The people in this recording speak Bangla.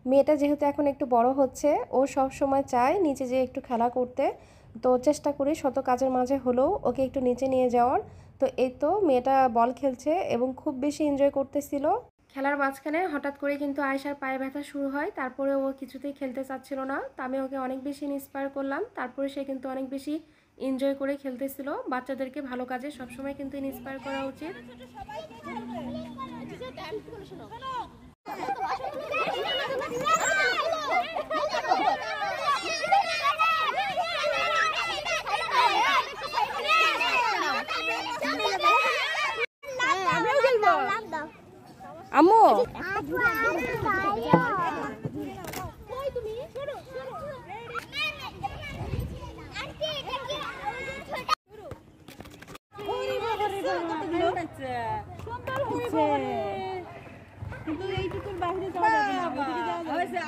মেয়েটা যেহেতু এখন একটু বড় হচ্ছে, ও সব সময় চায় নিচে যেয়ে একটু খেলা করতে। তো চেষ্টা করি শত কাজের মাঝে হলেও ওকে একটু নিচে নিয়ে যাওয়ার। তো এই তো মেয়েটা বল খেলছে এবং খুব বেশি এনজয় করতেছিল। খেলার মাঝখানে হঠাৎ করে কিন্তু আয়েশার পায়ে ব্যথা শুরু হয়, তারপরে ও কিছুতেই খেলতে চাচ্ছিল না। তো আমি ওকে অনেক বেশি ইন্সপায়ার করলাম, তারপরে সে কিন্তু অনেক বেশি এনজয় করে খেলতেছিল। বাচ্চাদেরকে ভালো কাজে সবসময় কিন্তু ইন্সপায়ার করা উচিত। আম্মু কিন্তু এইটুকুর বাইরে যাওয়া যাবে না, ওইদিকে যাওয়া যাবে না।